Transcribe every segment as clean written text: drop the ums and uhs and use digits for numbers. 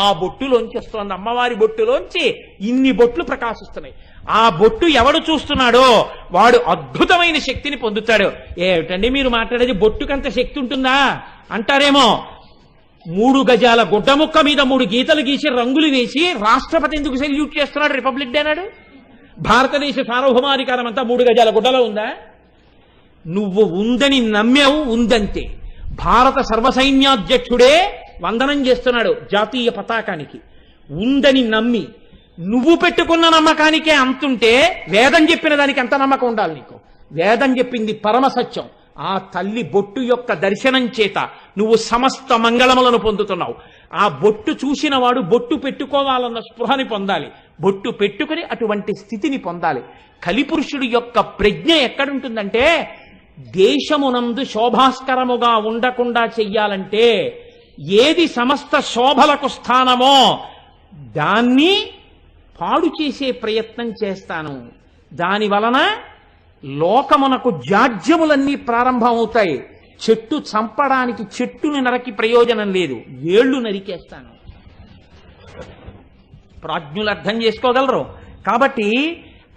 ఆ బొట్టులోంచి వస్తోంది, అమ్మవారి బొట్టులోంచి ఇన్ని బొట్లు ప్రకాశిస్తున్నాయి. ఆ బొట్టు ఎవడు చూస్తున్నాడో వాడు అద్భుతమైన శక్తిని పొందుతాడు. ఏమిటండి మీరు మాట్లాడేది, బొట్టుకంత శక్తి ఉంటుందా అంటారేమో. 3 గజాల గుడ్డముక్క మీద 3 గీతలు గీసి రంగులు వేసి రాష్ట్రపతి ఎందుకు సెల్యూట్ చేస్తున్నాడు రిపబ్లిక్ డే నాడు? భారతదేశ సార్వభౌమాధికారం అంతా 3 గజాల గుడ్డలో ఉందా? నువ్వు ఉందని నమ్మావు, ఉందంతే. భారత సర్వసైన్యాధ్యక్షుడే వందనం చేస్తున్నాడు జాతీయ పతాకానికి, ఉందని నమ్మి. నువ్వు పెట్టుకున్న నమ్మకానికే అంతుంటే వేదం చెప్పిన దానికి ఎంత నమ్మకం ఉండాలి నీకు? వేదం చెప్పింది పరమ సత్యం. ఆ తల్లి బొట్టు యొక్క దర్శనం చేత నువ్వు సమస్త మంగళములను పొందుతున్నావు. ఆ బొట్టు చూసిన వాడు బొట్టు పెట్టుకోవాలన్న స్పృహని పొందాలి, బొట్టు పెట్టుకుని అటువంటి స్థితిని పొందాలి. కలిపురుషుడి యొక్క ప్రజ్ఞ ఎక్కడుంటుందంటే, దేశమునందు శోభాస్కరముగా ఉండకుండా చెయ్యాలంటే ఏది సమస్త శోభలకు స్థానమో దాన్ని పాడు చేసే ప్రయత్నం చేస్తాను. దాని వలన లోకమునకు జాడ్యములన్నీ ప్రారంభమవుతాయి. చెట్టు చంపడానికి చెట్టుని నరికి ప్రయోజనం లేదు, వేళ్లు నరికేస్తాను. ప్రాజ్ఞులు అర్థం చేసుకోగలరు. కాబట్టి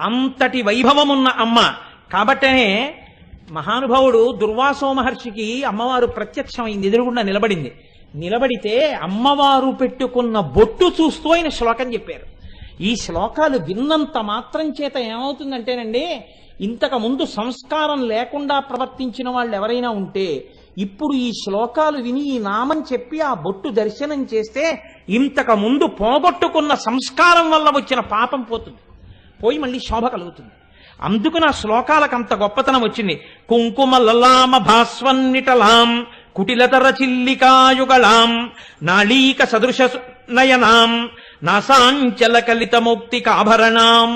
అంతటి వైభవమున్న అమ్మ. కాబట్టనే మహానుభావుడు దుర్వాసో మహర్షికి అమ్మవారు ప్రత్యక్షమైంది, ఎదురుగుండా నిలబడింది. నిలబడితే అమ్మవారు పెట్టుకున్న బొట్టు చూస్తూ ఆయన శ్లోకం చెప్పారు. ఈ శ్లోకాలు విన్నంత మాత్రం చేత ఏమవుతుందంటేనండి, ఇంతకు ముందు సంస్కారం లేకుండా ప్రవర్తించిన వాళ్ళు ఎవరైనా ఉంటే ఇప్పుడు ఈ శ్లోకాలు విని ఈ నామం చెప్పి ఆ బొట్టు దర్శనం చేస్తే ఇంతకు ముందు పోగొట్టుకున్న సంస్కారం వల్ల వచ్చిన పాపం పోతుంది, పోయి మళ్ళీ శోభ కలుగుతుంది. అందుకు నా శ్లోకాలకు అంత గొప్పతనం వచ్చింది. కుంకుమ లలామ భాస్వన్నిటలాం కుటిలతర చిల్లికాయుగళాం నాళీక సదృశ నయనాం నాసాంచల కలితమౌక్తికాభరణాం.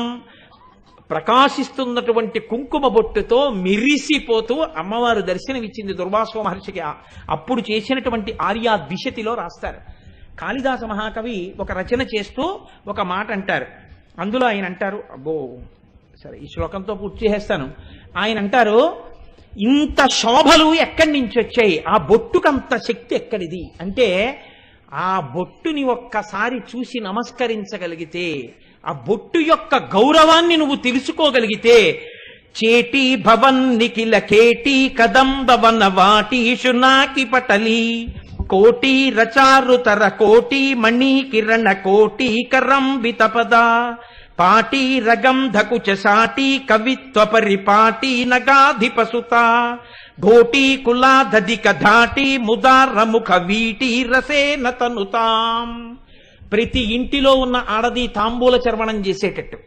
ప్రకాశిస్తున్నటువంటి కుంకుమ బొట్టుతో మెరిసిపోతూ అమ్మవారు దర్శనమిచ్చింది దుర్వాసో మహర్షికి. అప్పుడు చేసినటువంటి ఆర్యా ద్విషతిలో రాస్తారు. కాళిదాస మహాకవి ఒక రచన చేస్తూ ఒక మాట అంటారు. అందులో ఆయన అంటారు, అబ్బో సరే ఈ శ్లోకంతో పూర్తి చేసేస్తాను. ఆయన అంటారు, ఇంత శోభలు ఎక్కడి నుంచి వచ్చాయి, ఆ బొట్టుకంత శక్తి ఎక్కడిది అంటే, ఆ బొట్టుని ఒక్కసారి చూసి నమస్కరించగలిగితే, ఆ బొట్టు యొక్క గౌరవాన్ని నువ్వు తెలుసుకోగలిగితే, చేటి భవన్ నిఖిల కేటి కదంబవన వాటీషు నాకి పటలి కోటి రచారుతర కోటి మణి కిరణ కోటి కరంబిత పద పాటి రగంధకుచ సాటి కవిత్వ పరిపాటి నగాధిపసుత ఘోటి కులాధిక ధాటి ముదార ముఖ వీటి రసేన తనుతాం. ప్రతి ఇంటిలో ఉన్న ఆడది తాంబూల చర్వణం చేసేటట్టు,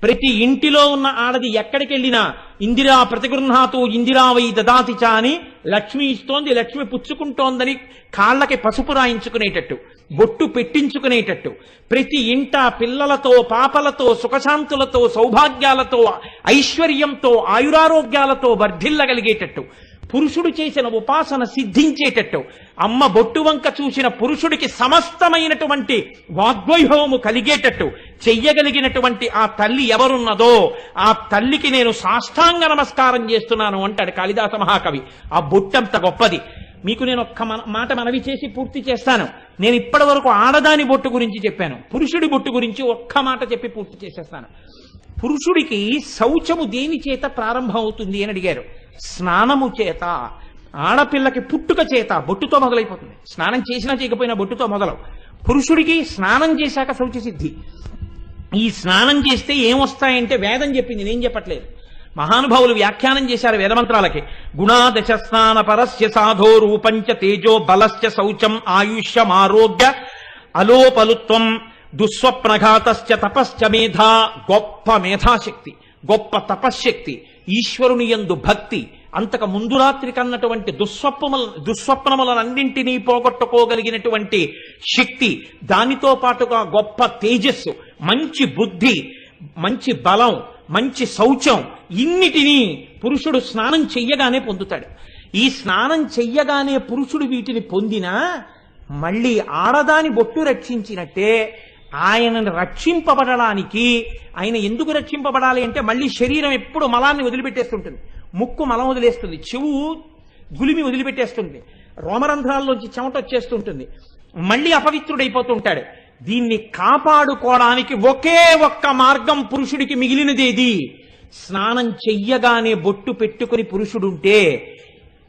ప్రతి ఇంటిలో ఉన్న ఆడది ఎక్కడికి వెళ్ళినా ఇందిరా ప్రతిగృహాతు ఇందిరా వై దదాతి చ అని లక్ష్మి ఇస్తోంది, లక్ష్మి పుచ్చుకుంటోందని కాళ్ళకి పసుపు రాయించుకునేటట్టు, బొట్టు పెట్టించుకునేటట్టు, ప్రతి ఇంట పిల్లలతో పాపలతో సుఖశాంతులతో సౌభాగ్యాలతో ఐశ్వర్యంతో ఆయురారోగ్యాలతో వర్ధిల్లగలిగేటట్టు, పురుషుడు చేసిన ఉపాసన సిద్ధించేటట్టు, అమ్మ బొట్టు వంక చూసిన పురుషుడికి సమస్తమైనటువంటి వాగ్వైభవము కలిగేటట్టు చెయ్యగలిగినటువంటి ఆ తల్లి ఎవరున్నదో ఆ తల్లికి నేను సాష్టాంగ నమస్కారం చేస్తున్నాను అంటాడు కాళిదాస మహాకవి. ఆ బొట్టంత గొప్పది. మీకు నేను ఒక్క మాట మనవి చేసి పూర్తి చేస్తాను. నేను ఇప్పటి వరకు ఆడదాని బొట్టు గురించి చెప్పాను, పురుషుడి బొట్టు గురించి ఒక్క మాట చెప్పి పూర్తి చేసేస్తాను. పురుషుడికి శౌచము దేని చేత ప్రారంభం అవుతుంది అని అడిగారు. స్నానము చేత. ఆడపిల్లకి పుట్టుక చేత బొట్టుతో మొదలైపోతుంది. స్నానం చేసినా చేయకపోయినా బొట్టుతో మొదలవు. పురుషుడికి స్నానం చేశాక శౌచ సిద్ధి. ఈ స్నానం చేస్తే ఏమొస్తాయంటే వేదం చెప్పింది, నేను చెప్పట్లేదు. మహానుభావులు వ్యాఖ్యానం చేశారు వేదమంత్రాలకి. గుణాదశ స్నాన పరస్య సాధో రూపంచ తేజో బలశ్చ శౌచం ఆయుష్యమారోగ్య అలోపలుత్వం దుస్వప్నఘాతశ్చ తపశ్చ మేధా. గొప్ప మేధాశక్తి, గొప్ప తపశ్శక్తి, ఈశ్వరుని యందు భక్తి, అంతకు ముందు రాత్రి కన్నటువంటి దుస్వప్నములన్నింటినీ పోగొట్టుకోగలిగినటువంటి శక్తి, దానితో పాటుగా గొప్ప తేజస్సు, మంచి బుద్ధి, మంచి బలం, మంచి శౌచం, ఇన్నిటినీ పురుషుడు స్నానం చెయ్యగానే పొందుతాడు. ఈ స్నానం చెయ్యగానే పురుషుడు వీటిని పొందినా మళ్ళీ ఆడదాని బొట్టు రక్షించినట్టే ఆయనను రక్షింపబడడానికి, ఆయన ఎందుకు రక్షింపబడాలి అంటే మళ్ళీ శరీరం ఎప్పుడు మలాన్ని వదిలిపెట్టేస్తుంటుంది. ముక్కు మలం వదిలేస్తుంది, చెవు గులిమి వదిలిపెట్టేస్తుంది, రోమరంధ్రాల్లోంచి చెమట వచ్చేస్తుంటుంది, మళ్ళీ అపవిత్రుడైపోతుంటాడు. దీన్ని కాపాడుకోవడానికి ఒకే ఒక్క మార్గం పురుషుడికి మిగిలినదేది, స్నానం చెయ్యగానే బొట్టు పెట్టుకుని పురుషుడుంటే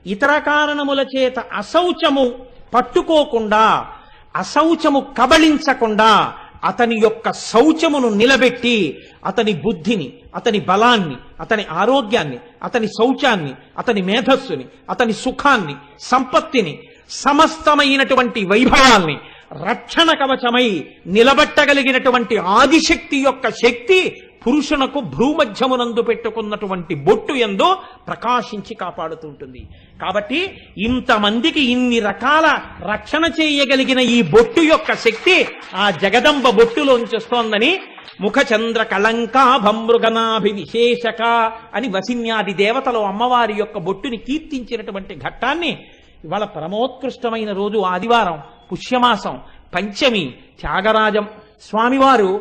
ఇతర కారణముల చేత అశౌచము పట్టుకోకుండా, అశౌచము కబళించకుండా అతని యొక్క శౌచమును నిలబెట్టి అతని బుద్ధిని, అతని బలాన్ని, అతని ఆరోగ్యాన్ని, అతని శౌచాన్ని, అతని మేధస్సుని, అతని సుఖాన్ని, సంపత్తిని, సమస్తమైనటువంటి వైభవాల్ని రక్షణ కవచమై నిలబెట్టగలిగినటువంటి ఆదిశక్తి యొక్క శక్తి పురుషునకు భ్రూమధ్యమునందు పెట్టుకున్నటువంటి బొట్టు యందు ప్రకాశించి కాపాడుతుంటుంది. కాబట్టి ఇంతమందికి ఇన్ని రకాల రక్షణ చేయగలిగిన ఈ బొట్టు యొక్క శక్తి ఆ జగదంబ బొట్టులోంచొస్తోందని ముఖచంద్ర కళంకాభమృగనాభి విశేషక అని వసిన్యాది దేవతలు అమ్మవారి యొక్క బొట్టుని కీర్తించినటువంటి ఘట్టాన్ని ఇవాళ పరమోత్కృష్టమైన రోజు ఆదివారం, పుష్యమాసం, పంచమి, త్యాగరాజం స్వామివారు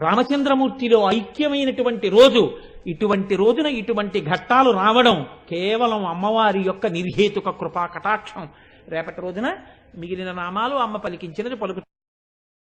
రామచంద్రమూర్తిలో ఐక్యమైనటువంటి రోజు. ఇటువంటి రోజున ఇటువంటి ఘట్టాలు రావడం కేవలం అమ్మవారి యొక్క నిర్హేతుక కృపా కటాక్షం. రేపటి రోజున మిగిలిన నామాలు అమ్మ పలికించినది పలుకు.